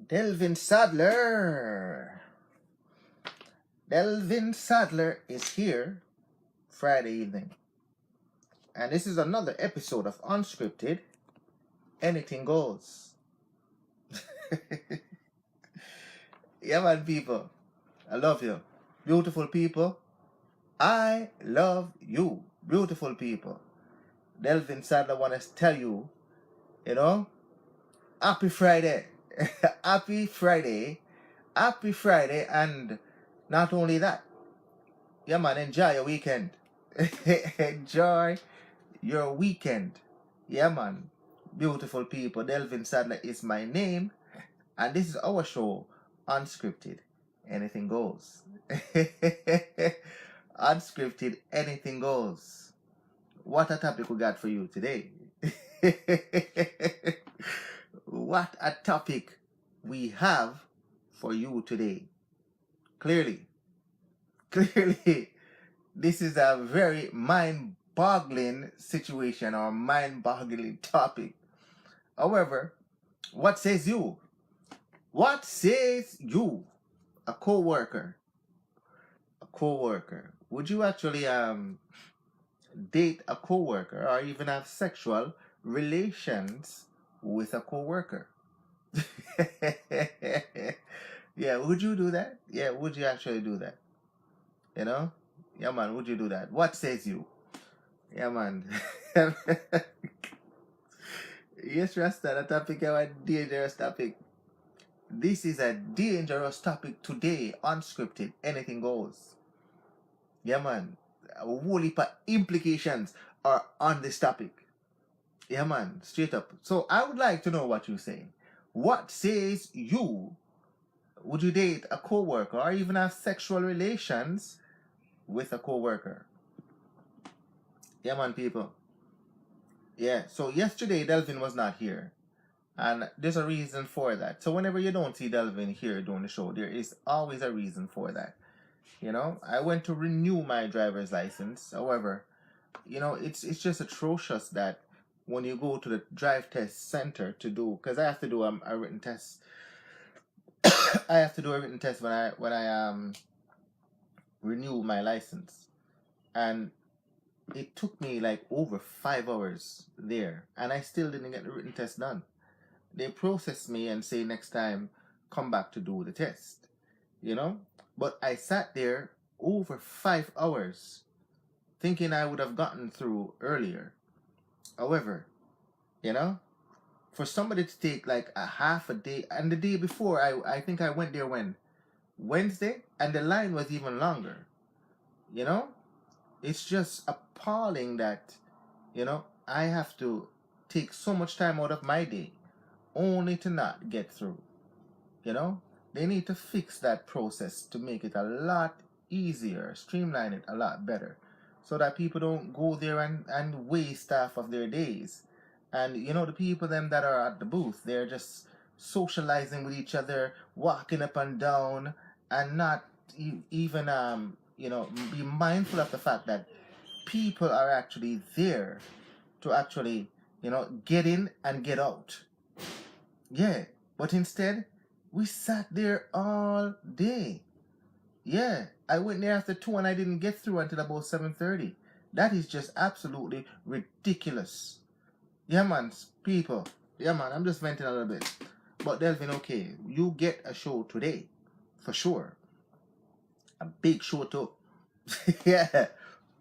Delvin Sadler. Delvin Sadler is here Friday evening. And this is another episode of Unscripted. Anything goes. Yeah, man, people. I love you. Beautiful people. I love you. Beautiful people. Delvin Sadler wants to tell you, happy Friday. Happy Friday. Happy Friday. And not only that, yeah, man, enjoy your weekend. Enjoy your weekend. Yeah, man. Beautiful people. Delvin Sadler is my name. And this is our show, Unscripted. Anything goes. Unscripted. Anything goes. What a topic we got for you today. What a topic we have for you today. Clearly, this is a very mind-boggling situation or mind-boggling topic. However, what says you? What says you? A co-worker. A co-worker. Would you actually date a co-worker or even have sexual relations with a co-worker? Yeah, would you do that? Yeah, would you actually do that? Yeah, man, would you do that? What says you? Yeah, man. Yes, Rasta, that topic is a dangerous topic. This is a dangerous topic today, unscripted. Anything goes. Yeah, man. A whole heap of implications are on this topic. Yeah, man. Straight up. So I would like to know what you say. What says you? Would you date a co-worker or even have sexual relations with a co-worker? Yeah, man, people. Yeah, so yesterday Delvin was not here. And there's a reason for that. So whenever you don't see Delvin here doing the show, there is always a reason for that. I went to renew my driver's license. However, it's just atrocious that when you go to the drive test center to do, because I have to do a written test. I have to do a written test when I renew my license, and it took me like over 5 hours there, and I still didn't get the written test done. They process me and say next time come back to do the test, but I sat there over 5 hours thinking I would have gotten through earlier. However, for somebody to take like a half a day, and the day before I think I went there Wednesday, and the line was even longer. It's just appalling that I have to take so much time out of my day only to not get through. They need to fix that process to make it a lot easier, streamline it a lot better, so that people don't go there and waste half of their days. And the people them that are at the booth, they're just socializing with each other, walking up and down, and not even be mindful of the fact that people are actually there to actually get in and get out. Yeah, but instead we sat there all day. Yeah, I went there after 2 and I didn't get through until about 7:30. That is just absolutely ridiculous. Yeah, man, people. Yeah, man, I'm just venting a little bit. But Delvin, okay, you get a show today, for sure. A big show too. Yeah,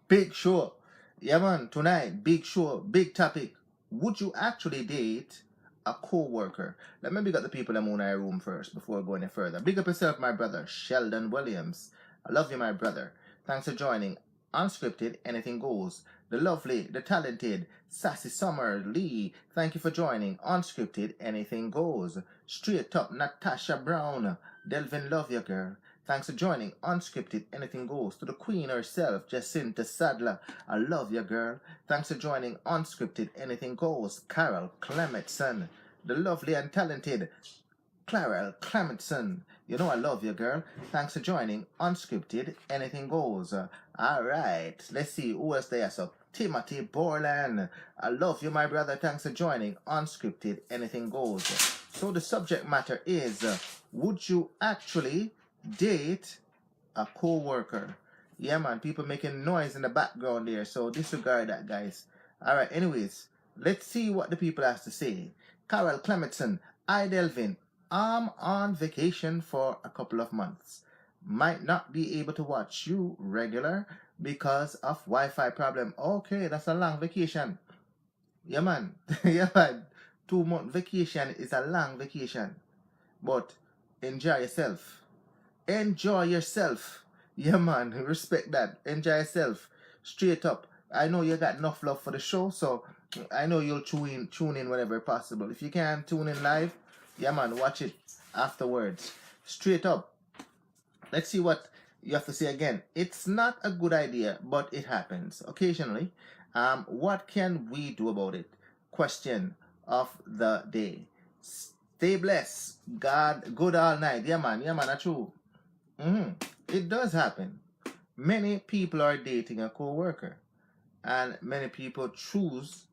big show. Yeah, man, tonight, big show, big topic. Would you actually date a co-worker? Let me big up the people in my room first before going any further. Big up yourself, my brother, Sheldon Williams. I love you, my brother. Thanks for joining Unscripted, Anything Goes. The lovely, the talented, Sassy Summer Lee. Thank you for joining Unscripted, Anything Goes. Straight up, Natasha Brown. Delvin, love you, girl. Thanks for joining Unscripted, Anything Goes. To the queen herself, Jacinta Sadler. I love you, girl. Thanks for joining Unscripted, Anything Goes. Carol Clementson. The lovely and talented Clarel Clementson. I love you, girl. Thanks for joining Unscripted, Anything Goes. Alright, let's see who else there. So, Timothy Borland. I love you, my brother. Thanks for joining Unscripted, Anything Goes. So the subject matter is, would you actually date a co-worker? Yeah, man, people making noise in the background there, so disregard that, guys. All right, anyways, let's see what the people have to say. Carol Clementson, I Delvin, I'm on vacation for a couple of months. Might not be able to watch you regular because of Wi-Fi problem. Okay, that's a long vacation. Yeah, man. Yeah, man. 2 month vacation is a long vacation. But enjoy yourself. Enjoy yourself. Yeah, man. Respect that. Enjoy yourself. Straight up. I know you got enough love for the show, so I know you'll tune in whenever possible. If you can't tune in live, yeah, man, watch it afterwards. Straight up. Let's see what you have to say again. It's not a good idea, but it happens occasionally. What can we do about it? Question of the day. Stay blessed. God, good all night. Yeah, man. Yeah, man. That's true. It does happen. Many people are dating a co-worker, and many people choose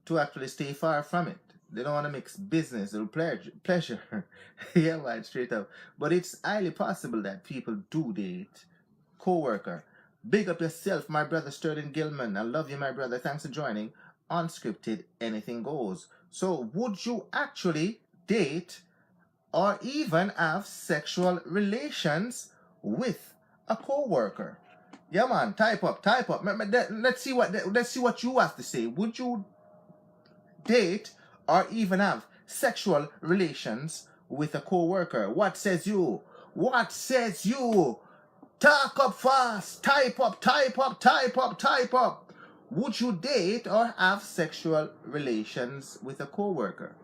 to actually stay far from it. They don't want to mix business or pleasure. Yeah, man, straight up. But it's highly possible that people do date co-worker. Big up yourself, my brother Sterling Gilman. I love you, my brother. Thanks for joining. Unscripted, anything goes. So, would you actually date or even have sexual relations with a co-worker? Yeah, man. Type up. Let's see what you have to say. Would you date or even have sexual relations with a co-worker? What says you? What says you? Talk up fast. Type up. Would you date or have sexual relations with a co-worker?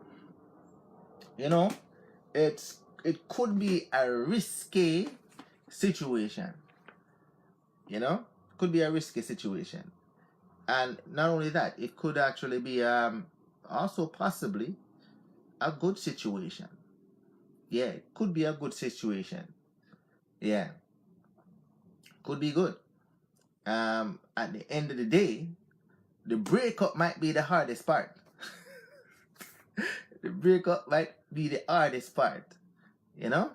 You know, it could be a risky situation. You know, could be a risky situation. And not only that, it could actually be also possibly a good situation. Yeah, it could be a good situation. Yeah, could be good. At the end of the day, the breakup might be the hardest part. The breakup might be the hardest part. You know,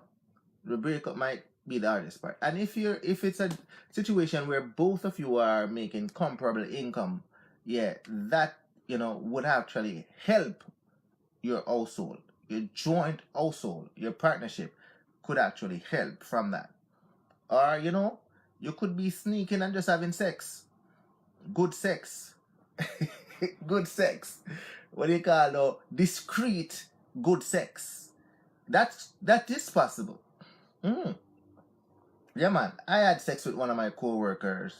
the breakup might be the hardest part. And if it's a situation where both of you are making comparable income, yeah, that would actually help your household, your joint household, your partnership could actually help from that. Or you could be sneaking and just having sex, good sex, good sex. What do you call discreet good sex? That is possible. Yeah, man. I had sex with one of my co-workers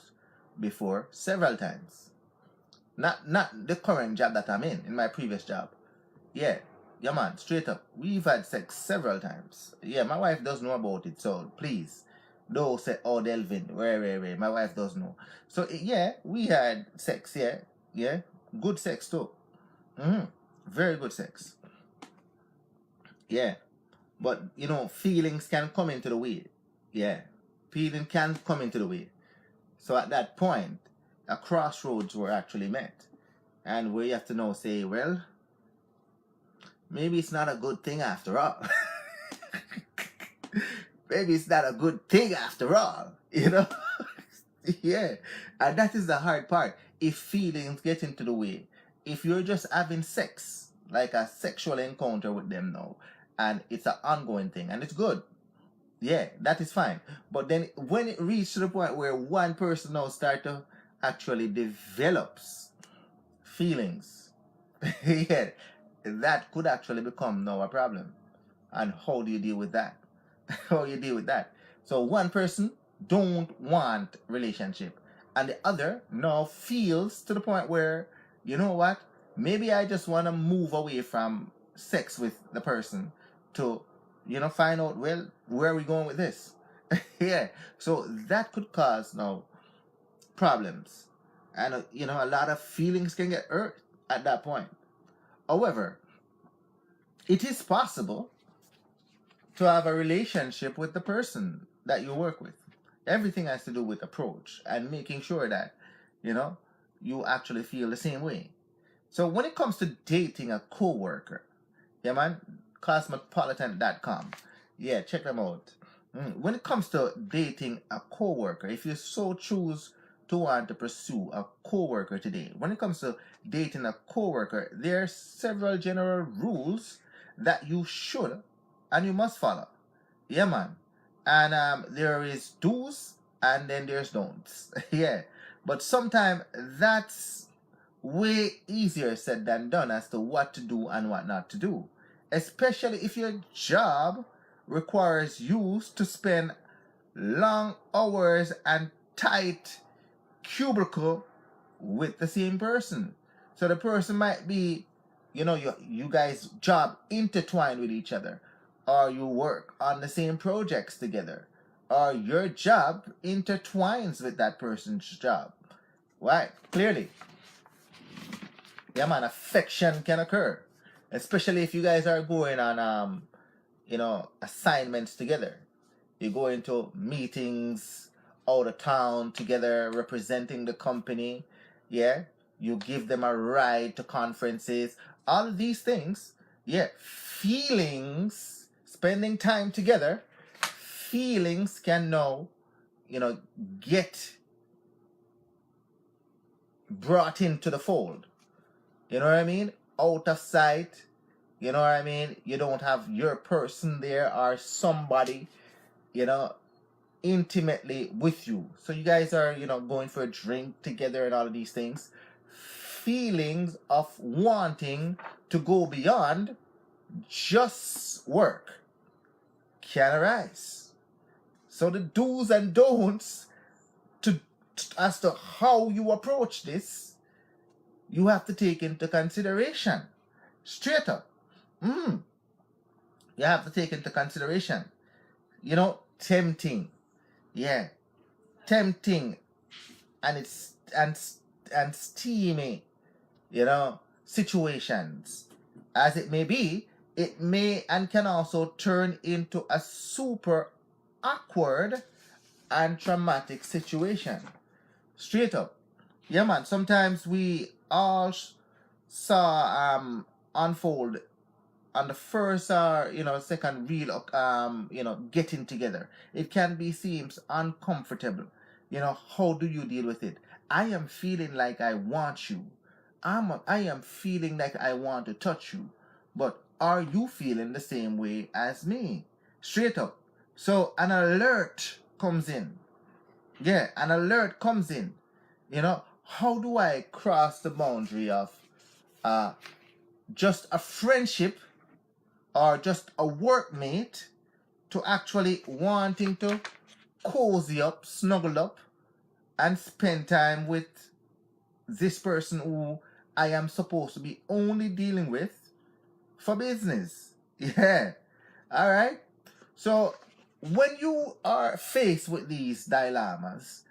before several times. Not the current job that I'm in my previous job. Yeah, man, straight up. We've had sex several times. Yeah, my wife does know about it, so please don't say, oh, Delvin, where. My wife does know. So yeah, we had sex. Yeah, good sex too. Very good sex. Yeah, but feelings can come into the way. Yeah, feeling can come into the way. So at that point, a crossroads were actually met. And we have to now say, well, maybe it's not a good thing after all. Maybe it's not a good thing after all. Yeah. And that is the hard part. If feelings get into the way, if you're just having sex, like a sexual encounter with them now, and it's an ongoing thing, and it's good, yeah, that is fine. But then when it reaches to the point where one person now start to actually develops feelings, yeah, that could actually become now a problem. And how do you deal with that? How you deal with that? So one person don't want relationship, and the other now feels to the point where, you know what? Maybe I just want to move away from sex with the person to find out, well, where are we going with this? Yeah. So that could cause now problems. And a lot of feelings can get hurt at that point. However, it is possible to have a relationship with the person that you work with. Everything has to do with approach and making sure that you actually feel the same way. So when it comes to dating a coworker, yeah, man, cosmopolitan.com. Yeah, check them out. When it comes to dating a coworker, if you so choose to want to pursue a coworker today, when it comes to dating a coworker, there are several general rules that you should and you must follow. Yeah, man. And there is do's and then there's don'ts. Yeah. But sometimes that's way easier said than done as to what to do and what not to do. Especially if your job requires you to spend long hours and tight cubicle with the same person. So the person might be, you guys job intertwined with each other, or you work on the same projects together, or your job intertwines with that person's job. Right? Clearly. Yeah, man, affection can occur. Especially if you guys are going on assignments together. You go into meetings out of town together representing the company. Yeah. You give them a ride to conferences. All of these things. Yeah. Feelings, spending time together, feelings can now, get brought into the fold. You know what I mean? Out of sight. You know what I mean? You don't have your person there or somebody, intimately with you. So you guys are, going for a drink together and all of these things. Feelings of wanting to go beyond just work can arise. So the do's and don'ts as to how you approach this, you have to take into consideration. Straight up. You have to take into consideration. Tempting. Yeah. Tempting and it's and steamy, situations. As it may be, it may and can also turn into a super awkward and traumatic situation. Straight up. Yeah, man. Sometimes we all saw unfold on the first second real getting together. It can be seems uncomfortable. How do you deal with it? I am feeling like I want you. I am feeling like I want to touch you. But are you feeling the same way as me? Straight up. So an alert comes in. Yeah, an alert comes in. How do I cross the boundary of just a friendship or just a workmate to actually wanting to cozy up, snuggle up, and spend time with this person who I am supposed to be only dealing with for business? Yeah. All right. So when you are faced with these dilemmas,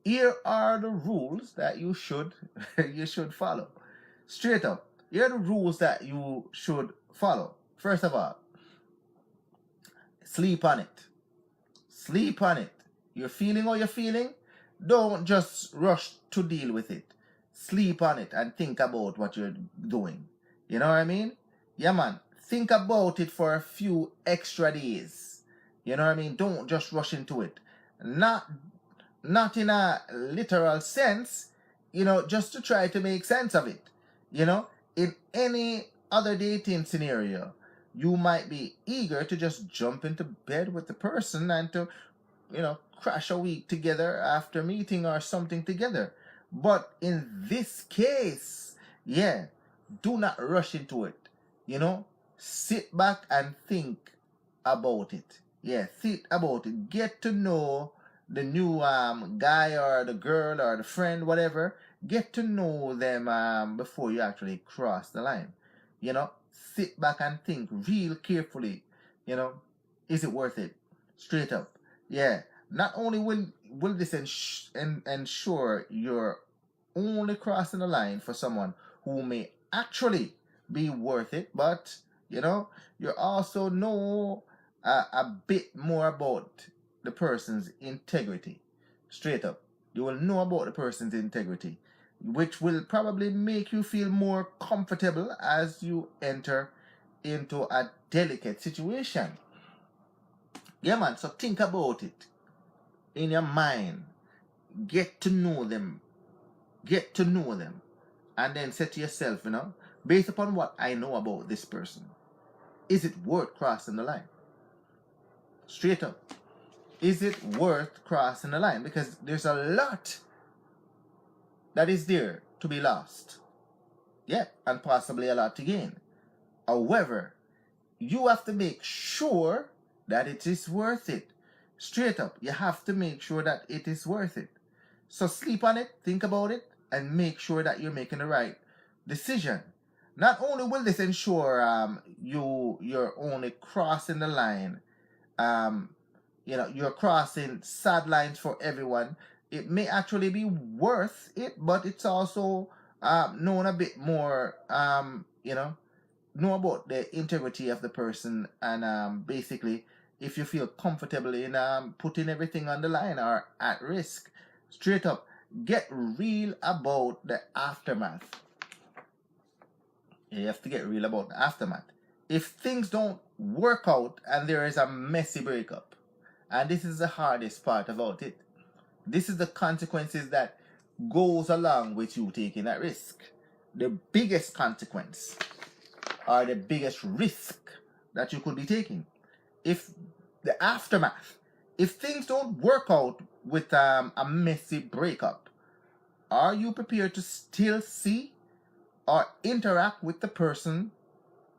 here are the rules that you should follow. Straight up. Here are the rules that you should follow. First of all, sleep on it. Sleep on it. You're feeling how you're feeling? Don't just rush to deal with it. Sleep on it and think about what you're doing. You know what I mean? Yeah, man. Think about it for a few extra days. You know what I mean? Don't just rush into it. Not in a literal sense, just to try to make sense of it. In any other dating scenario, you might be eager to just jump into bed with the person and to, crash a week together after meeting or something together. But in this case, yeah, do not rush into it. Sit back and think about it. Yeah, think about it. Get to know the new guy or the girl or the friend, whatever. Get to know them before you actually cross the line. Sit back and think real carefully. Is it worth it? Straight up. Yeah. Not only will this ensure you're only crossing the line for someone who may actually be worth it, but you also know a bit more about the person's integrity. Straight up. You will know about the person's integrity, which will probably make you feel more comfortable as you enter into a delicate situation. Yeah, man. So think about it in your mind. Get to know them. Get to know them. And then say to yourself, based upon what I know about this person, is it worth crossing the line? Straight up. Is it worth crossing the line? Because there's a lot that is there to be lost. Yeah, and possibly a lot to gain. However, you have to make sure that it is worth it. Straight up, you have to make sure that it is worth it. So sleep on it, think about it, and make sure that you're making the right decision. Not only will this ensure you're only crossing the line, you're crossing sad lines for everyone. It may actually be worth it, but it's also known a bit more, know about the integrity of the person, and basically, if you feel comfortable in putting everything on the line or at risk, straight up, get real about the aftermath. You have to get real about the aftermath. If things don't work out and there is a messy breakup, and this is the hardest part about it, this is the consequences that goes along with you taking that risk. The biggest consequence or the biggest risk that you could be taking. If the aftermath, if things don't work out with a messy breakup, are you prepared to still see or interact with the person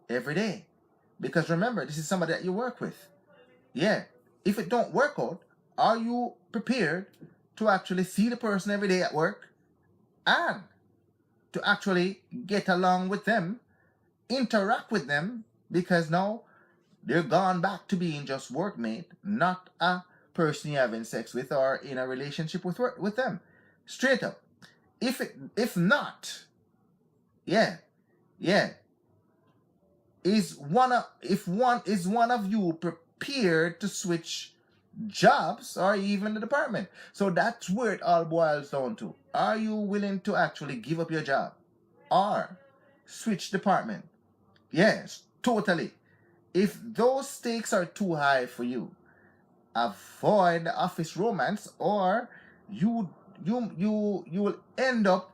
every day? Because remember, this is somebody that you work with. Yeah. If it don't work out, are you prepared to actually see the person every day at work and to actually get along with them, interact with them, because now they're gone back to being just workmate, not a person you're having sex with or in a relationship with them. Straight up. If not, is one of you prepared to switch jobs or even the department? So that's where it all boils down to. Are you willing to actually give up your job or switch department? Yes, totally. If those stakes are too high for you, avoid the office romance, or you will end up,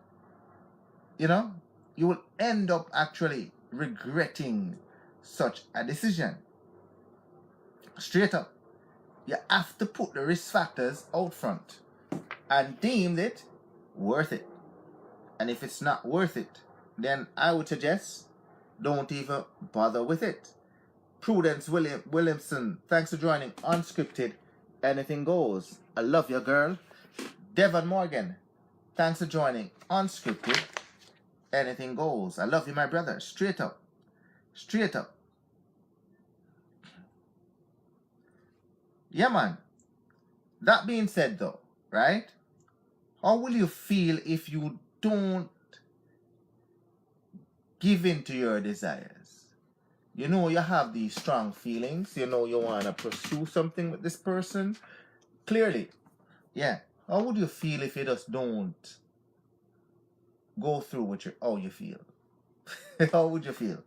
actually regretting such a decision. Straight up, you have to put the risk factors out front and deem it worth it. And if it's not worth it, then I would suggest don't even bother with it. Prudence Williamson, thanks for joining Unscripted. Anything goes. I love you, girl. Devon Morgan, thanks for joining Unscripted. Anything goes. I love you, my brother. Straight up. Straight up. Yeah, man. That being said, though, right? How will you feel if you don't give in to your desires? You have these strong feelings. You want to pursue something with this person. Clearly. Yeah. How would you feel if you just don't go through with how you feel? How would you feel?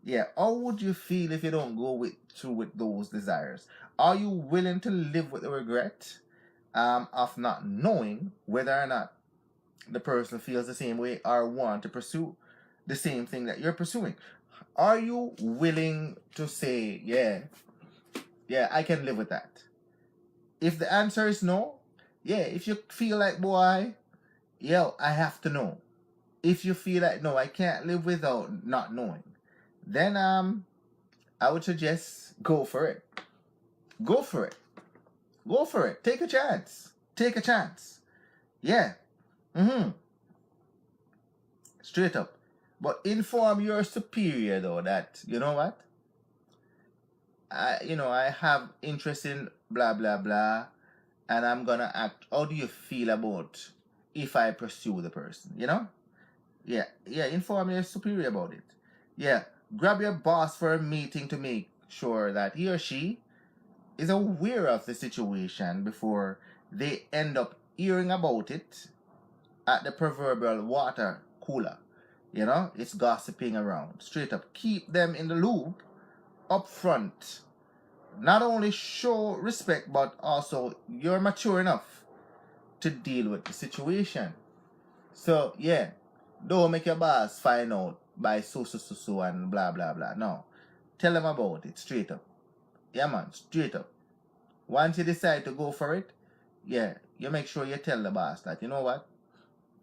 Yeah. How would you feel if you don't go through with those desires? Are you willing to live with the regret of not knowing whether or not the person feels the same way or want to pursue the same thing that you're pursuing? Are you willing to say, yeah, I can live with that? If the answer is no, if you feel like, boy, I have to know. If you feel like, no, I can't live without not knowing, then I would suggest go for it. Go for it. Go for it. Take a chance. Take a chance. Yeah. Straight up. But inform your superior, though, that, you know what? I have interest in blah, blah, blah, and I'm going to act. How do you feel about if I pursue the person, Yeah, inform your superior about it. Yeah, grab your boss for a meeting to make sure that he or she is aware of the situation before they end up hearing about it at the proverbial water cooler. It's gossiping around. Straight up, keep them in the loop upfront. Not only show respect, but also you're mature enough to deal with the situation. So yeah, don't make your boss find out by so and blah blah blah. No, tell them about it straight up. Yeah man, straight up. Once you decide to go for it, yeah, you make sure you tell the boss that, you know what,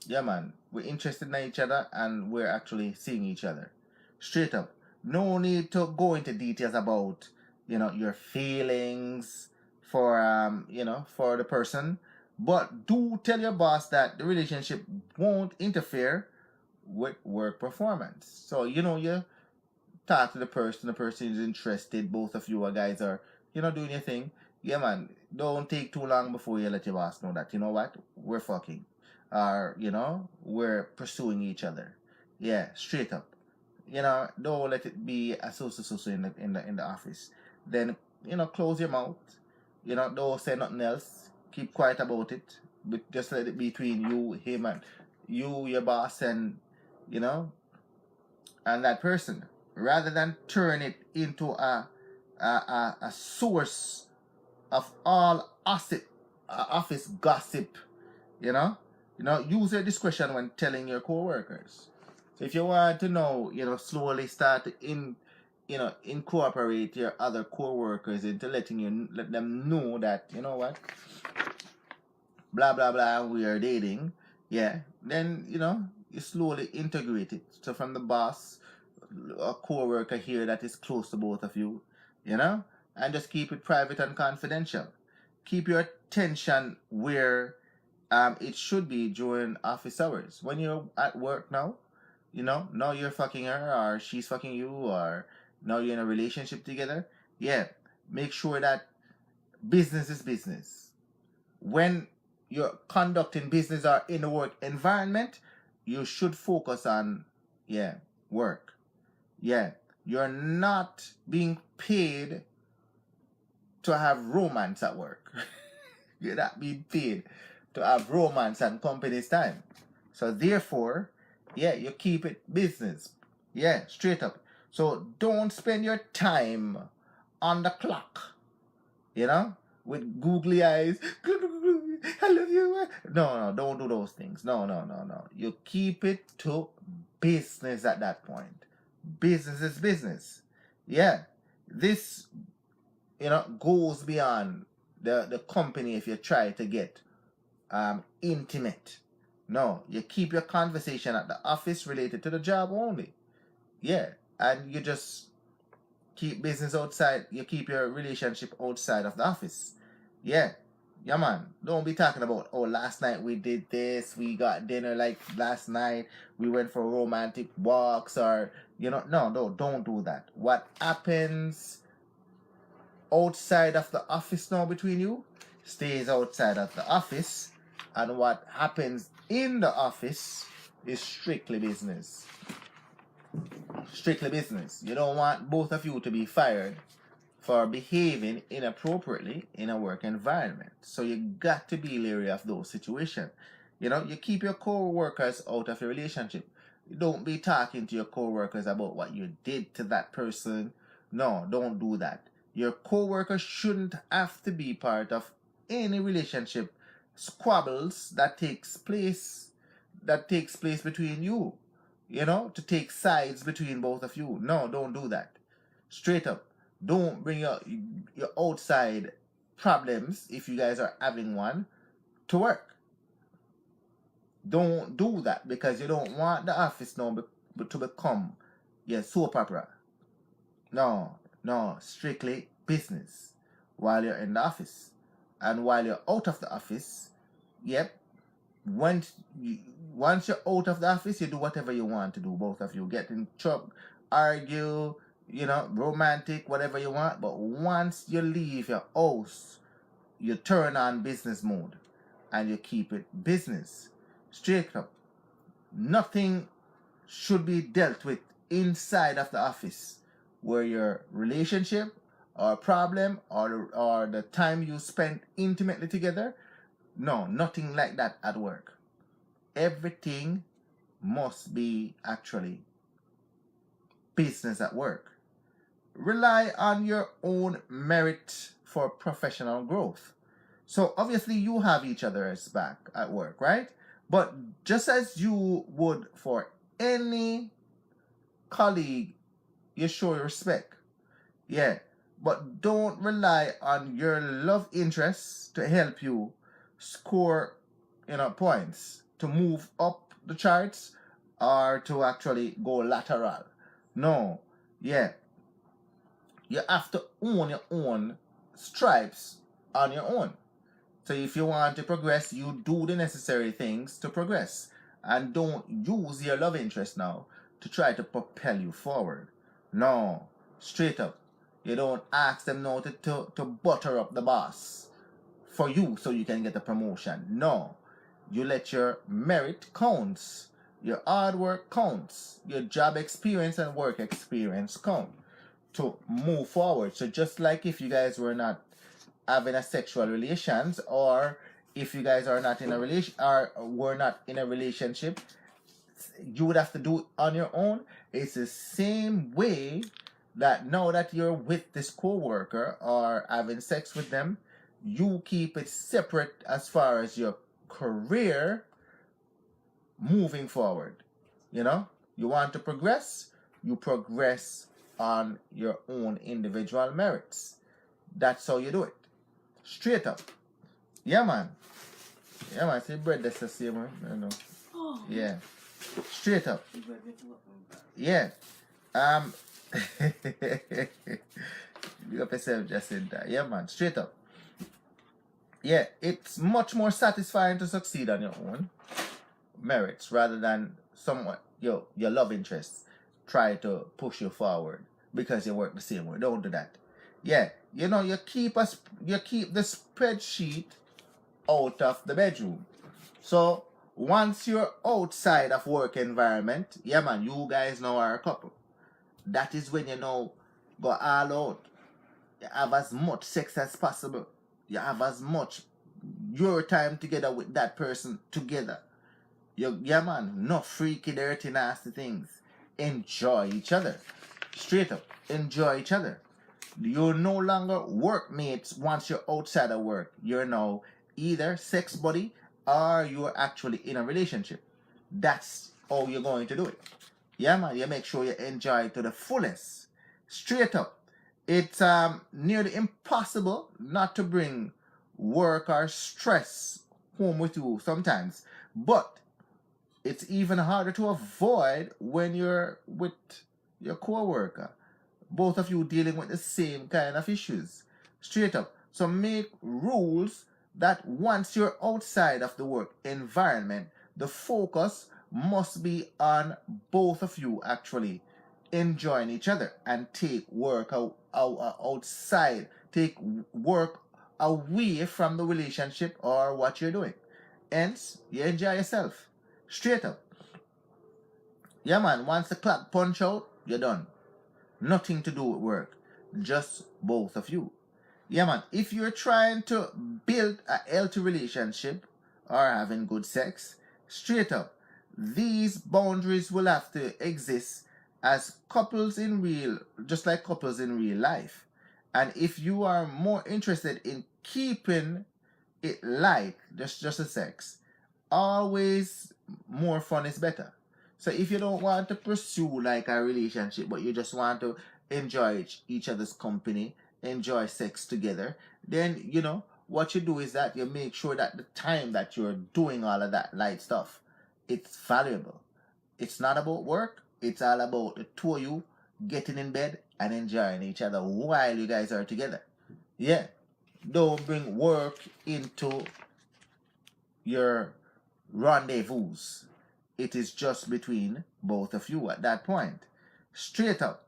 yeah man, we're interested in each other and we're actually seeing each other. Straight up. No need to go into details about, your feelings for for the person. But do tell your boss that the relationship won't interfere with work performance. So you talk to the person is interested, both of you guys are, doing your thing. Yeah man, don't take too long before you let your boss know that, you know what, we're fucking. Or, we're pursuing each other. Yeah, straight up. Don't let it be a so in the office. Then, close your mouth. Don't say nothing else. Keep quiet about it. But just let it be between you, him, and you, your boss, and you know, and that person, rather than turn it into a source of all office gossip. You know, use your discretion when telling your coworkers. So if you want to know, slowly start to incorporate your other coworkers into let them know that, you know what, blah blah blah, we are dating. Yeah, then you slowly integrate it. So from the boss, a coworker here that is close to both of you, and just keep it private and confidential. Keep your attention where it should be during office hours. When you're at work now, now you're fucking her or she's fucking you, or now you're in a relationship together. Yeah, make sure that business is business. When you're conducting business or in a work environment, you should focus on, work. Yeah, you're not being paid to have romance at work. You're not being paid to have romance and company's time. So therefore, you keep it business. Yeah, straight up. So don't spend your time on the clock, with googly eyes. I love you. No, don't do those things. No. You keep it to business at that point. Business is business. Yeah. This, goes beyond the company if you try to get intimate. No, you keep your conversation at the office related to the job only. Yeah. And you just keep business outside. You keep your relationship outside of the office. Yeah. Yeah, man. Don't be talking about, oh, last night we did this, we got dinner like last night, we went for romantic walks, or, no, don't do that. What happens outside of the office now between you stays outside of the office, and what happens in the office is strictly business. Strictly business. You don't want both of you to be fired for behaving inappropriately in a work environment. So you got to be leery of those situations. You keep your co-workers out of your relationship. Don't be talking to your co-workers about what you did to that person. No, don't do that. Your co-worker shouldn't have to be part of any relationship squabbles that takes place between you. To take sides between both of you. No, don't do that. Straight up. Don't bring your outside problems, if you guys are having one, to work. Don't do that, because you don't want the office now to become soap opera. No, strictly business while you're in the office. And while you're out of the office, once you're out of the office, you do whatever you want to do. Both of you get in trouble, argue, romantic, whatever you want. But once you leave your house, you turn on business mode and you keep it business. Straight up. Nothing should be dealt with inside of the office where your relationship or problem or the time you spent intimately together. No, nothing like that at work. Everything must be actually business at work. rely on your own merit for professional growth. So obviously you have each other's back at work, right? But just as you would for any colleague, you show respect. Yeah. But don't rely on your love interests to help you score, points, to move up the charts or to actually go lateral. No. Yeah. You have to own your own stripes on your own. So if you want to progress, you do the necessary things to progress. And don't use your love interest now to try to propel you forward. No, straight up. You don't ask them now to butter up the boss for you so you can get a promotion. No, you let your merit counts. Your hard work counts. Your job experience and work experience count to move forward. So just like if you guys were not having a sexual relations, or if you guys are not in a relation or were not in a relationship, you would have to do it on your own. It's the same way that now that you're with this coworker or having sex with them, you keep it separate as far as your career moving forward. You want to progress, you progress on your own individual merits. That's how you do it. Straight up. Yeah, man. Yeah, man. See, bread that's the same, man. Yeah. Straight up. Yeah. You up yourself just said that. Yeah, man. Straight up. Yeah, it's much more satisfying to succeed on your own merits rather than someone, your love interests try to push you forward because you work the same way. Don't do that. Yeah, you keep the spreadsheet out of the bedroom. So once you're outside of work environment, yeah man, you guys now are a couple. That is when go all out. You have as much sex as possible. You have as much your time together with that person together. Yeah man, no freaky, dirty, nasty things. Enjoy each other. Straight up, enjoy each other. You're no longer workmates once you're outside of work. You're now either sex buddy or you're actually in a relationship. That's how you're going to do it. Yeah, man, you make sure you enjoy it to the fullest. Straight up. It's nearly impossible not to bring work or stress home with you sometimes. But it's even harder to avoid when you're with your coworker. Both of you dealing with the same kind of issues. Straight up. So make rules that once you're outside of the work environment, the focus must be on both of you actually enjoying each other and take work outside, take work away from the relationship or what you're doing. Hence, you enjoy yourself. Straight up. Yeah, man, once the clock punch out, you're done. Nothing to do with work. Just both of you. Yeah, man, if you're trying to build a healthy relationship or having good sex, straight up, these boundaries will have to exist as couples just like couples in real life. And if you are more interested in keeping it light, just a sex, always more fun is better. So if you don't want to pursue like a relationship, but you just want to enjoy each other's company, enjoy sex together, then what you do is that you make sure that the time that you're doing all of that light stuff, it's valuable. It's not about work. It's all about the two of you getting in bed and enjoying each other while you guys are together. Yeah. Don't bring work into your rendezvous. It is just between both of you at that point. Straight up.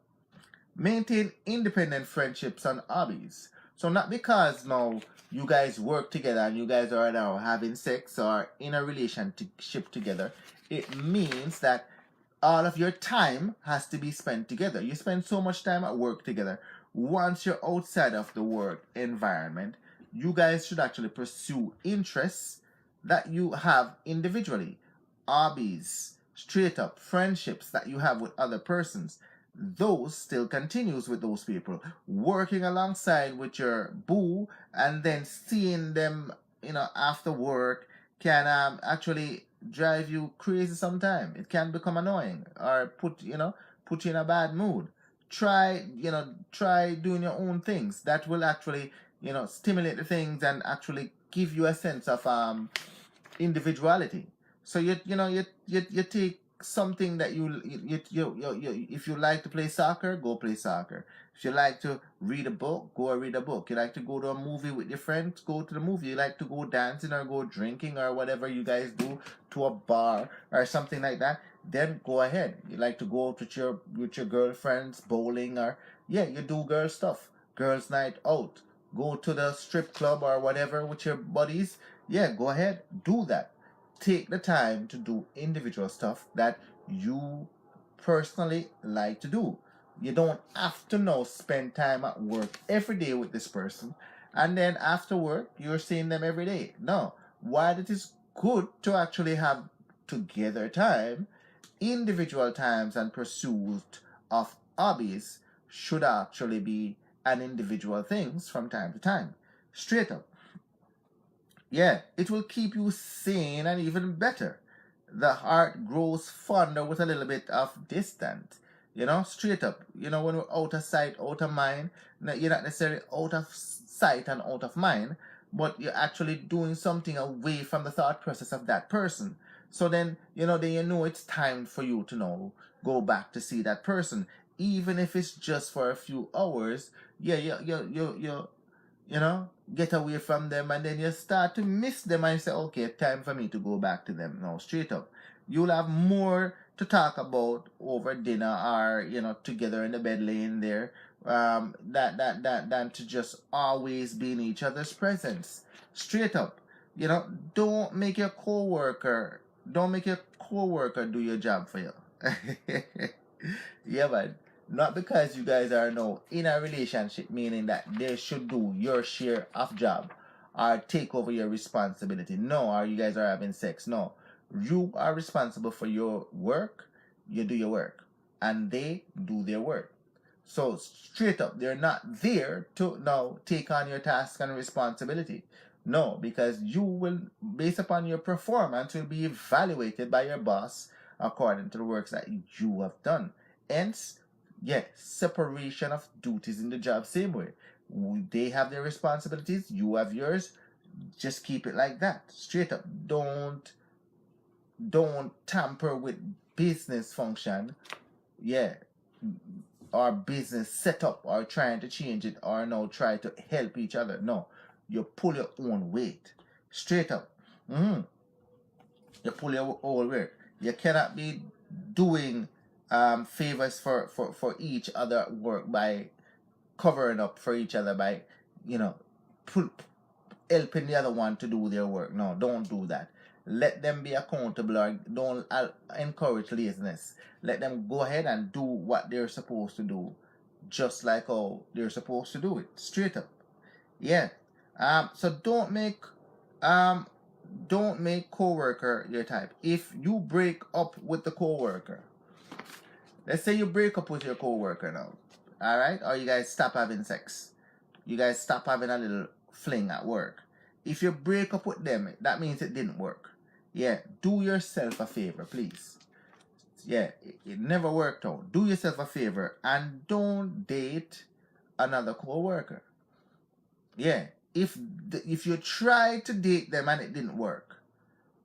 Maintain independent friendships and hobbies. So not because now you guys work together and you guys are now having sex or in a relationship together, it means that all of your time has to be spent together. You spend so much time at work together. Once you're outside of the work environment, you guys should actually pursue interests that you have individually. Hobbies, straight up, friendships that you have with other persons. those still continues with those people. Working alongside with your boo and then seeing them, after work can actually drive you crazy sometime. It can become annoying or put you in a bad mood. Try doing your own things. That will actually, stimulate the things and actually give you a sense of individuality. So you take something that you if you like to play soccer, go play soccer. If you like to read a book, go read a book. You like to go to a movie with your friends, go to the movie. You like to go dancing or go drinking or whatever you guys do, to a bar or something like that, then go ahead. You like to go out with your girlfriends bowling, or you do girl stuff, girls night out, go to the strip club or whatever with your buddies. Go ahead, do that. Take the time to do individual stuff that you personally like to do. You don't have to now spend time at work every day with this person, and then after work you're seeing them every day. No. While it is good to actually have together time, individual times and pursuit of hobbies should actually be an individual things from time to time. Straight up. It will keep you sane and even better. The heart grows fonder with a little bit of distance. Straight up. When we're out of sight, out of mind, you're not necessarily out of sight and out of mind, but you're actually doing something away from the thought process of that person. So then, it's time for you to now go back to see that person. Even if it's just for a few hours, get away from them, and then you start to miss them and you say, okay, time for me to go back to them. No, straight up. You'll have more to talk about over dinner or, together in the bed laying there, than to just always be in each other's presence. Straight up. Don't make your coworker do your job for you. Yeah, man. Not because you guys are now in a relationship, meaning that they should do your share of job or take over your responsibility. No, or you guys are having sex. No. You are responsible for your work, you do your work, and they do their work. So straight up, they're not there to now take on your task and responsibility. No, because you will, based upon your performance, will be evaluated by your boss according to the works that you have done. Hence, separation of duties in the job, same way. They have their responsibilities, you have yours. Just keep it like that. Straight up. Don't tamper with business function. Or business setup, or trying to change it, or now try to help each other. No. You pull your own weight. Straight up. You pull your own weight. You cannot be doing favors for each other work by covering up for each other by helping the other one to do their work. No, don't do that. Let them be accountable, or don't encourage laziness. Let them go ahead and do what they're supposed to do, just like how they're supposed to do it. Straight up. So don't make coworker your type. If you break up with the coworker, let's say you break up with your coworker now, all right, or you guys stop having sex, you guys stop having a little fling at work. If you break up with them, that means it didn't work. Do yourself a favor, please. It never worked out. Do yourself a favor and don't date another coworker. If you try to date them and it didn't work,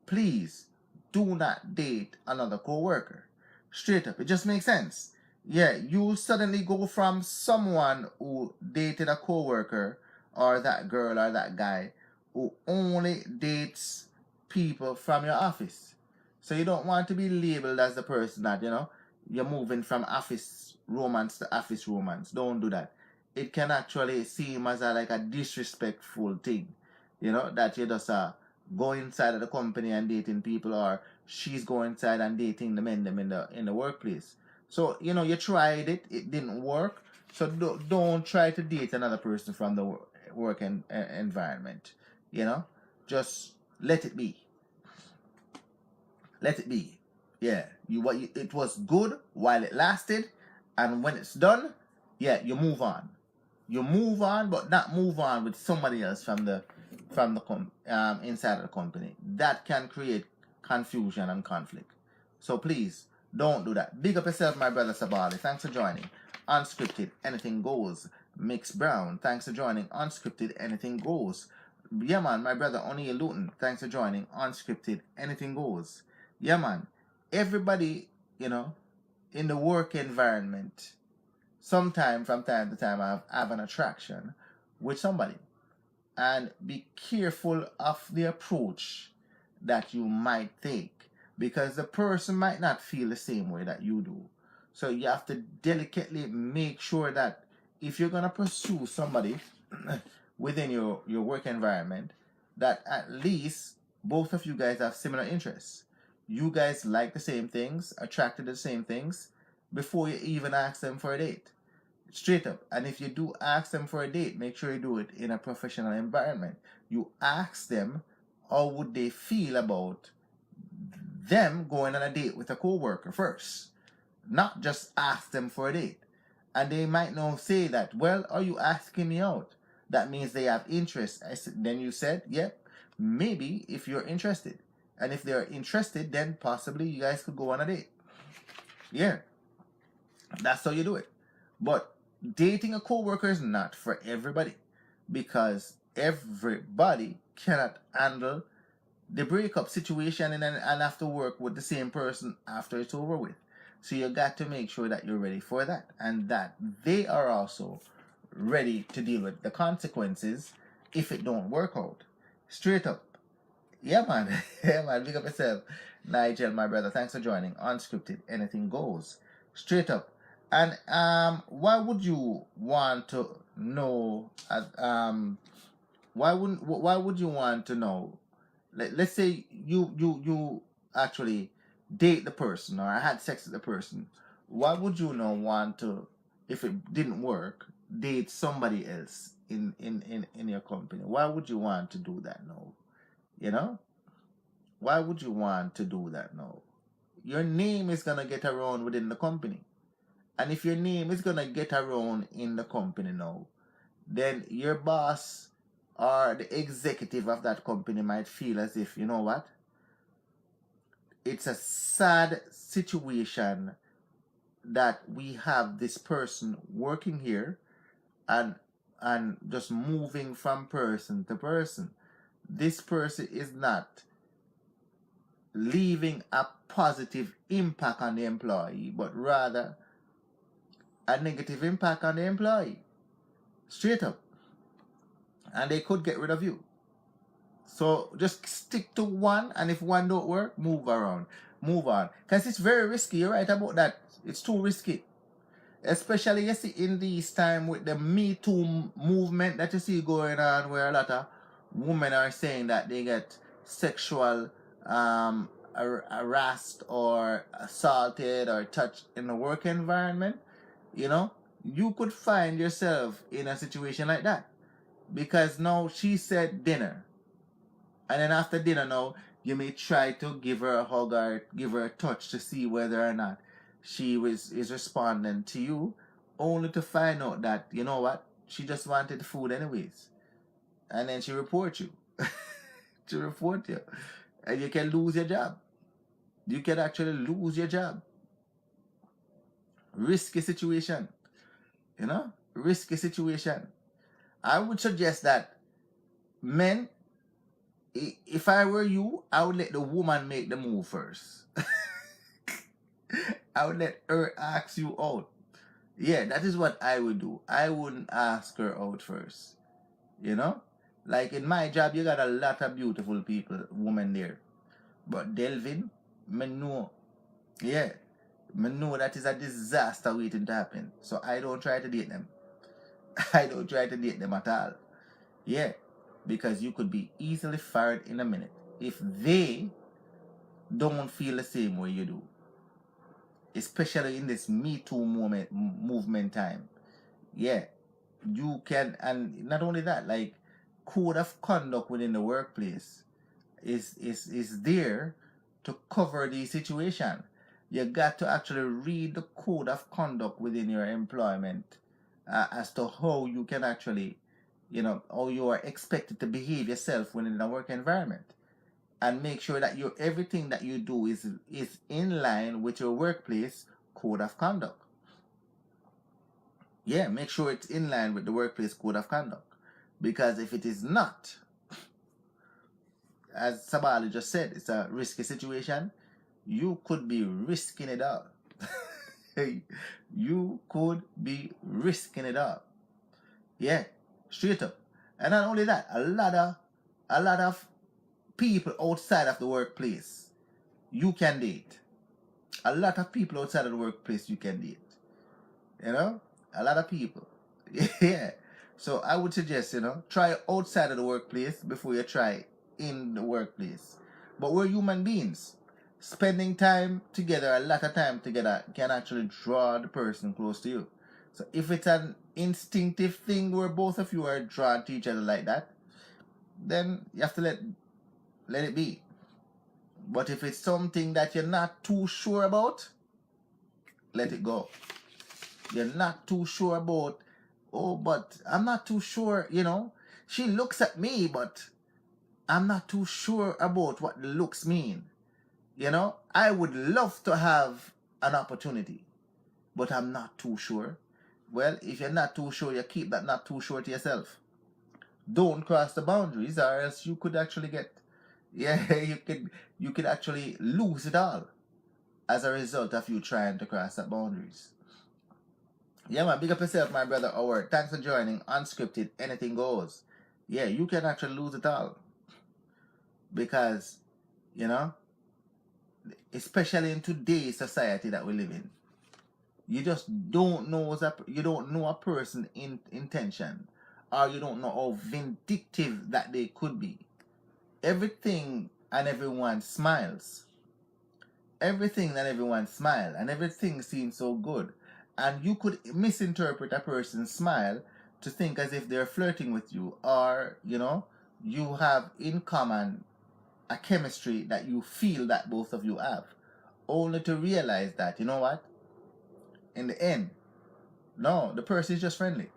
please do not date another coworker. Straight up. It just makes sense. You suddenly go from someone who dated a coworker, or that girl or that guy who only dates people from your office. So you don't want to be labeled as the person that, you're moving from office romance to office romance. Don't do that. It can actually seem as like a disrespectful thing, that you just go inside of the company and dating people, or she's going inside and dating the men them in the workplace. So, you tried it, it didn't work. So don't try to date another person from the work environment. Just let it be. Let it be. It was good while it lasted, And when it's done, yeah, you move on. You move on, but not move on with somebody else from the inside of the company. That can create confusion and conflict. So please don't do that. Big up yourself, my brother Sabali. Thanks for joining. Unscripted, anything goes. Mix Brown, thanks for joining. Unscripted, anything goes. Yeah, man, my brother O'Neill Luton, thanks for joining. Unscripted, anything goes. Yeah, man, everybody, in the work environment, sometime from time to time, I have an attraction with somebody. And be careful of the approach that you might take, because the person might not feel the same way that you do. So you have to delicately make sure that if you're going to pursue somebody within your work environment, that at least both of you guys have similar interests. You guys like the same things, attracted to the same things, before you even ask them for a date. Straight up. And if you do ask them for a date, make sure you do it in a professional environment. You ask them how would they feel about them going on a date with a coworker first. Not just ask them for a date. And they might now say that, well, are you asking me out? That means they have interest. Then you said, yep, maybe if you're interested. And if they're interested, then possibly you guys could go on a date. Yeah. That's how you do it. But dating a coworker is not for everybody, because everybody cannot handle the breakup situation and have to work with the same person after it's over with. So you got to make sure that you're ready for that, and that they are also ready to deal with the consequences if it don't work out. Straight up. Yeah, man. Yeah, man. Big up yourself. Nigel, my brother. Thanks for joining. Unscripted. Anything goes. Straight up. And why would you want to know? Why would you want to know? Let's say you actually date the person, or had sex with the person. Why would you not want to, if it didn't work, date somebody else in your company? Why would you want to do that now? Why would you want to do that now? Your name is gonna get around within the company. And if your name is going to get around in the company now, then your boss or the executive of that company might feel as if, you know what? It's a sad situation that we have this person working here and just moving from person to person. This person is not leaving a positive impact on the employee, but rather a negative impact on the employee. Straight up. And they could get rid of you. So just stick to one, and if one don't work, move on. Because it's very risky. You're right about that. It's too risky. Especially you see in this time with the Me Too movement that you see going on, where a lot of women are saying that they get sexual harassed or assaulted or touched in the work environment. You could find yourself in a situation like that, because now she said dinner, and then after dinner now you may try to give her a hug or give her a touch to see whether or not she is responding to you, only to find out that, you know what, she just wanted food anyways, and then she report you. She report you, and you can lose your job. You can actually lose your job. Risky situation. Risky situation. I would suggest that men, if I were you, I would let the woman make the move first. I would let her ask you out. Yeah, that is what I would do. I wouldn't ask her out first. Like in my job, you got a lot of beautiful people, women there. But Delvin, me know. Yeah. Me know that is a disaster waiting to happen. So I don't try to date them. I don't try to date them at all. Yeah. Because you could be easily fired in a minute if they don't feel the same way you do. Especially in this Me Too movement time. Yeah. You can, and not only that, like code of conduct within the workplace is there to cover the situation. You got to actually read the code of conduct within your employment as to how you can actually, how you are expected to behave yourself within a work environment, and make sure that everything that you do is in line with your workplace code of conduct. Yeah, make sure it's in line with the workplace code of conduct. Because if it is not, as Sabali just said, it's a risky situation. You could be risking it all. You could be risking it all. Yeah, straight up. And not only that, a lot of people outside of the workplace you can date. A lot of people outside of the workplace you can date. You know? A lot of people. Yeah. So I would suggest, try outside of the workplace before you try in the workplace. But we're human beings. Spending time together, a lot of time together, can actually draw the person close to you. So if it's an instinctive thing where both of you are drawn to each other like that, then you have to let it be. But if it's something that you're not too sure about, let it go. You're not too sure about, oh, but I'm not too sure, she looks at me, but I'm not too sure about what the looks mean. I would love to have an opportunity, but I'm not too sure. Well, if you're not too sure, you keep that not too sure to yourself. Don't cross the boundaries, or else you could actually you could actually lose it all as a result of you trying to cross the boundaries. Yeah, man, big up yourself, my brother Howard. Thanks for joining Unscripted. Anything goes. Yeah, you can actually lose it all. Because, especially in today's society that we live in, you just don't know a person's intention, or you don't know how vindictive that they could be. Everything and everyone smiles. Everything and everyone smile, and everything seems so good. And you could misinterpret a person's smile to think as if they're flirting with you, or, you have in common a chemistry that you feel that both of you have, only to realize that, what? In the end, no, the person is just friendly.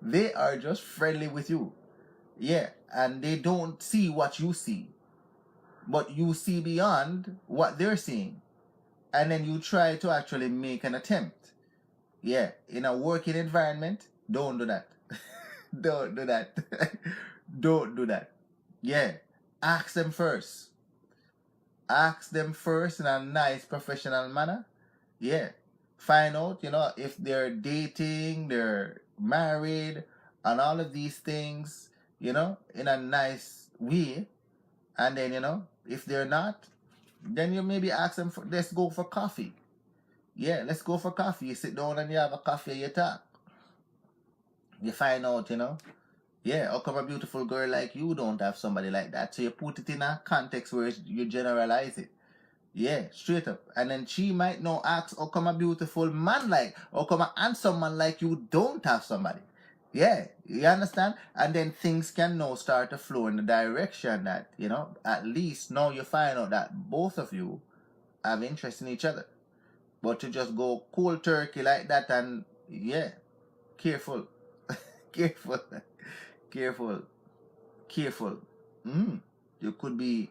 They are just friendly with you. Yeah, and they don't see what you see, but you see beyond what they're seeing. And then you try to actually make an attempt. Yeah, in a working environment, don't do that. Don't do that. Don't do that. Yeah, ask them first. Ask them first in a nice professional manner. Yeah, find out, if they're dating, they're married, and all of these things, in a nice way. And then, if they're not, then you maybe ask them let's go for coffee. Yeah, let's go for coffee. You sit down and you have a coffee and you talk. You find out, yeah, how come a beautiful girl like you don't have somebody like that? So you put it in a context where you generalize it. Yeah, straight up. And then she might now ask, how come a beautiful man how come a handsome man like you don't have somebody? Yeah, you understand? And then things can now start to flow in the direction that, at least now you find out that both of you have interest in each other. But to just go cold turkey like that, and yeah, careful. Careful. Careful. Careful. You could be,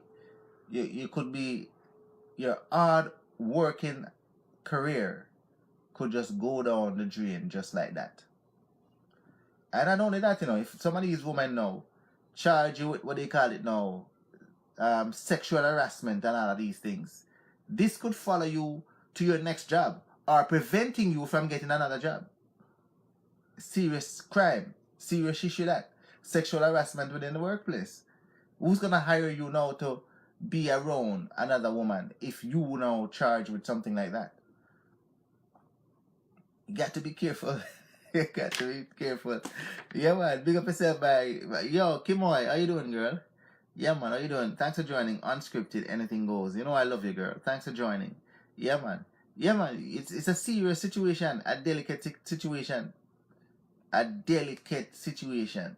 your hard working career could just go down the drain just like that. And not only that, if some of these women now charge you with what they call it now, sexual harassment and all of these things, this could follow you to your next job, or preventing you from getting another job. Serious crime, serious issue that. Sexual harassment within the workplace. Who's gonna hire you now to be around another woman if you now charge with something like that? You got to be careful. You got to be careful. Yeah, man. Big up yourself, by yo, Kimoy. How you doing, girl? Yeah, man. How you doing? Thanks for joining Unscripted. Anything goes. I love you, girl. Thanks for joining. Yeah, man. Yeah, man. It's a serious situation. A delicate situation. A delicate situation.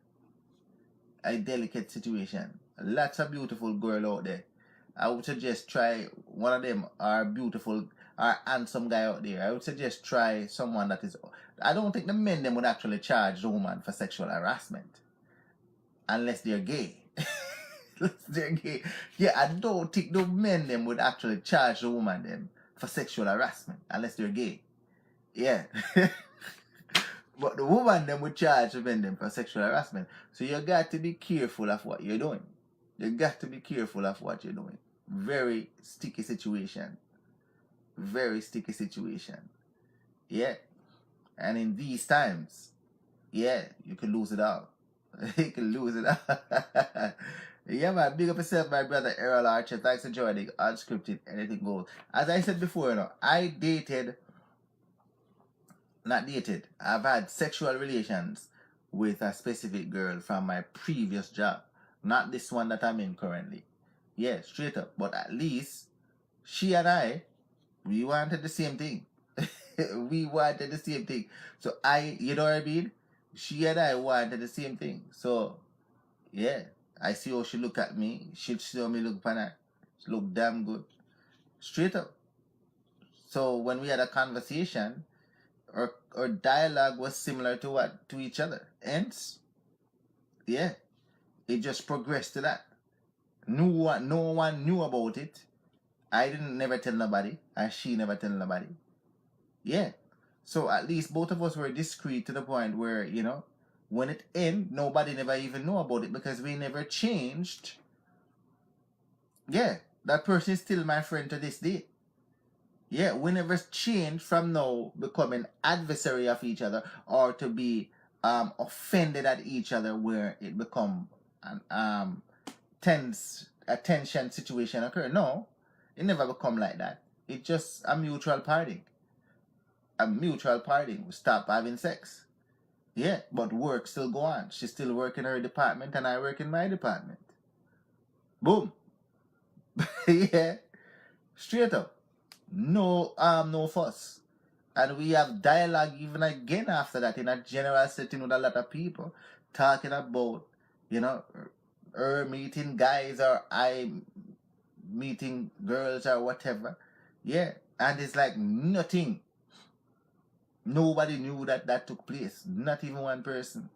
A delicate situation. Lots of beautiful girl out there. I would suggest try one of them are beautiful or handsome guy out there. I would suggest try someone that is. I don't think the men them would actually charge the woman for sexual harassment unless they're gay. Unless they're gay. Yeah, I don't think the men them would actually charge the woman them for sexual harassment unless they're gay. Yeah. But the woman them would charge the men them for sexual harassment. So you got to be careful of what you're doing. You got to be careful of what you're doing. Very sticky situation. Very sticky situation. Yeah. And in these times, yeah, you can lose it all. You can lose it all. Yeah, man. Big up yourself, my brother Errol Archer. Thanks for joining Unscripted. Anything goes. As I said before, I I've had sexual relations with a specific girl from my previous job. Not this one that I'm in currently. Yeah, straight up. But at least she and I, we wanted the same thing. We wanted the same thing. So you know what I mean? She and I wanted the same thing. So, yeah. I see how she look at me. She saw me look upon her. She look damn good. Straight up. So when we had a conversation, our dialogue was similar to each other. Hence, yeah, it just progressed to that. No one knew about it. I didn't never tell nobody, and she never tell nobody. Yeah. So at least both of us were discreet to the point where, when it ended, nobody never even know about it because we never changed. Yeah. That person is still my friend to this day. Yeah, we never changed from now becoming adversary of each other or to be offended at each other where it become an a tension situation occur. No, it never become like that. It's just a mutual parting. A mutual parting. We stop having sex. Yeah, but work still go on. She still work in her department and I work in my department. Boom. Yeah. Straight up. No fuss. And we have dialogue even again after that in a general setting with a lot of people talking about, her meeting guys or I meeting girls or whatever. Yeah. And it's like nothing. Nobody knew that took place. Not even one person.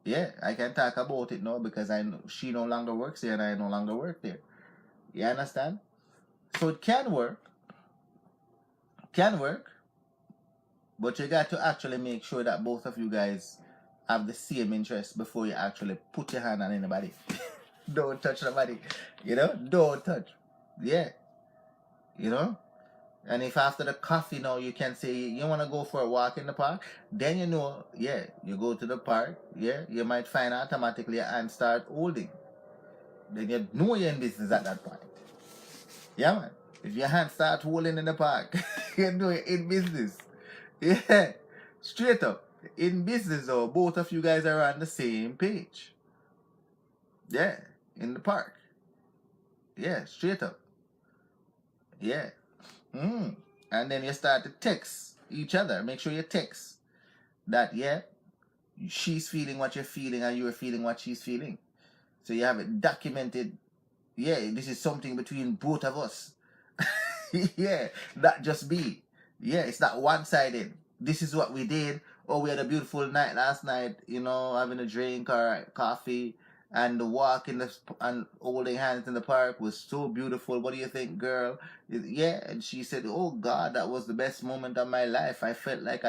Yeah, I can talk about it now because I know she no longer works there and I no longer work there. You understand? So it can work. Can work. But you got to actually make sure that both of you guys have the same interest before you actually put your hand on anybody. Don't touch nobody. Don't touch. Yeah. And if after the coffee now you can say you want to go for a walk in the park, then you go to the park, you might find automatically your hand start holding. Then you know you're in business at that point. Yeah, man. If your hand start holding in the park, you know you're in business. Yeah. Straight up. In business though, both of you guys are on the same page. Yeah. In the park. Yeah, straight up. Yeah. And then you start to text each other. Make sure you text that, she's feeling what you're feeling and you're feeling what she's feeling. So you have it documented. Yeah, this is something between both of us. Yeah, not just me. Yeah, it's not one-sided. This is what we did. Oh, we had a beautiful night last night, having a drink or coffee. And the walk and holding hands in the park was so beautiful. What do you think, girl? Yeah, and she said, oh God, that was the best moment of my life. I feel like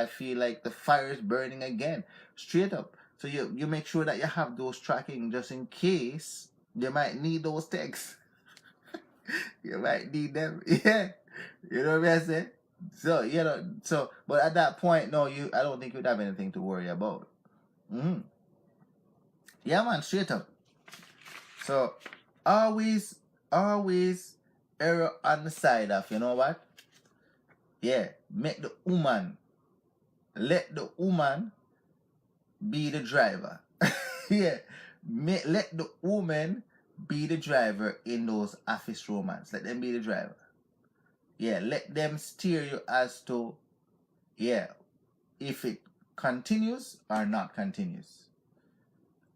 the fire is burning again. Straight up. So you make sure that you have those tracking just in case you might need those texts. You might need them. Yeah. You know what I'm saying? So, but at that point, no, I don't think you'd have anything to worry about. Yeah, man, straight up. So, always err on the side of, you know what? Yeah, let the woman be the driver. Yeah, let the woman be the driver in those office romance. Let them be the driver. Yeah, let them steer you as to, if it continues or not continues.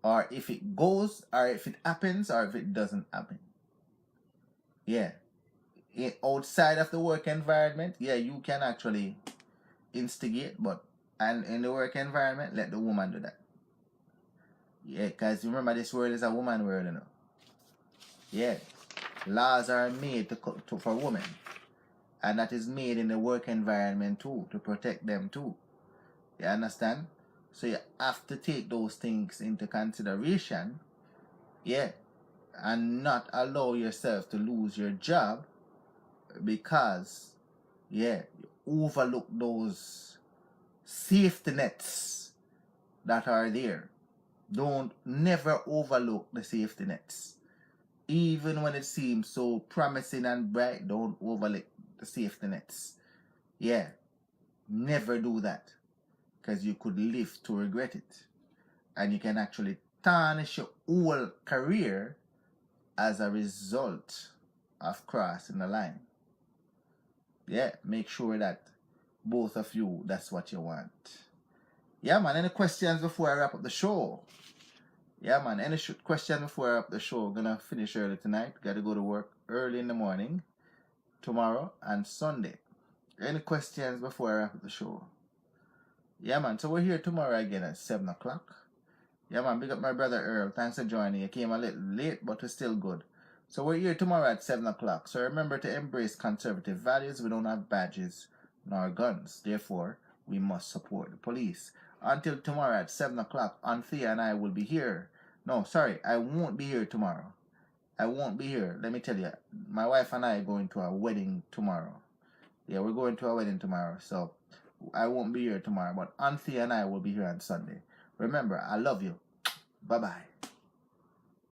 Or if it goes, or if it happens, or if it doesn't happen. Yeah. Outside of the work environment, yeah, you can actually instigate, but and in the work environment, let the woman do that. Yeah, because remember, this world is a woman world, you know. Yeah. Laws are made for women. And that is made in the work environment too, to protect them too. You understand? So you have to take those things into consideration, yeah, and not allow yourself to lose your job because, yeah, you overlook those safety nets that are there. Don't never overlook the safety nets. Even when it seems so promising and bright, don't overlook the safety nets. Yeah, never do that, because you could live to regret it. And you can actually tarnish your whole career as a result of crossing the line. Yeah, make sure that both of you, that's what you want. Yeah, man, any questions before I wrap up the show? Yeah, man, any questions before I wrap up the show? Gonna finish early tonight. Gotta go to work early in the morning, tomorrow and Sunday. Any questions before I wrap up the show? Yeah, man, so we're here tomorrow again at 7 o'clock. Yeah, man, big up my brother Earl. Thanks for joining. You came a little late, but we're still good. So we're here tomorrow at 7 o'clock. So remember to embrace conservative values. We don't have badges nor guns. Therefore, we must support the police. Until tomorrow at 7 o'clock, Anthea and I will be here. No, sorry, I won't be here tomorrow. I won't be here. Let me tell you, my wife and I are going to a wedding tomorrow. Yeah, we're going to a wedding tomorrow. So I won't be here tomorrow, but Anthea and I will be here on Sunday. Remember, I love you. Bye-bye.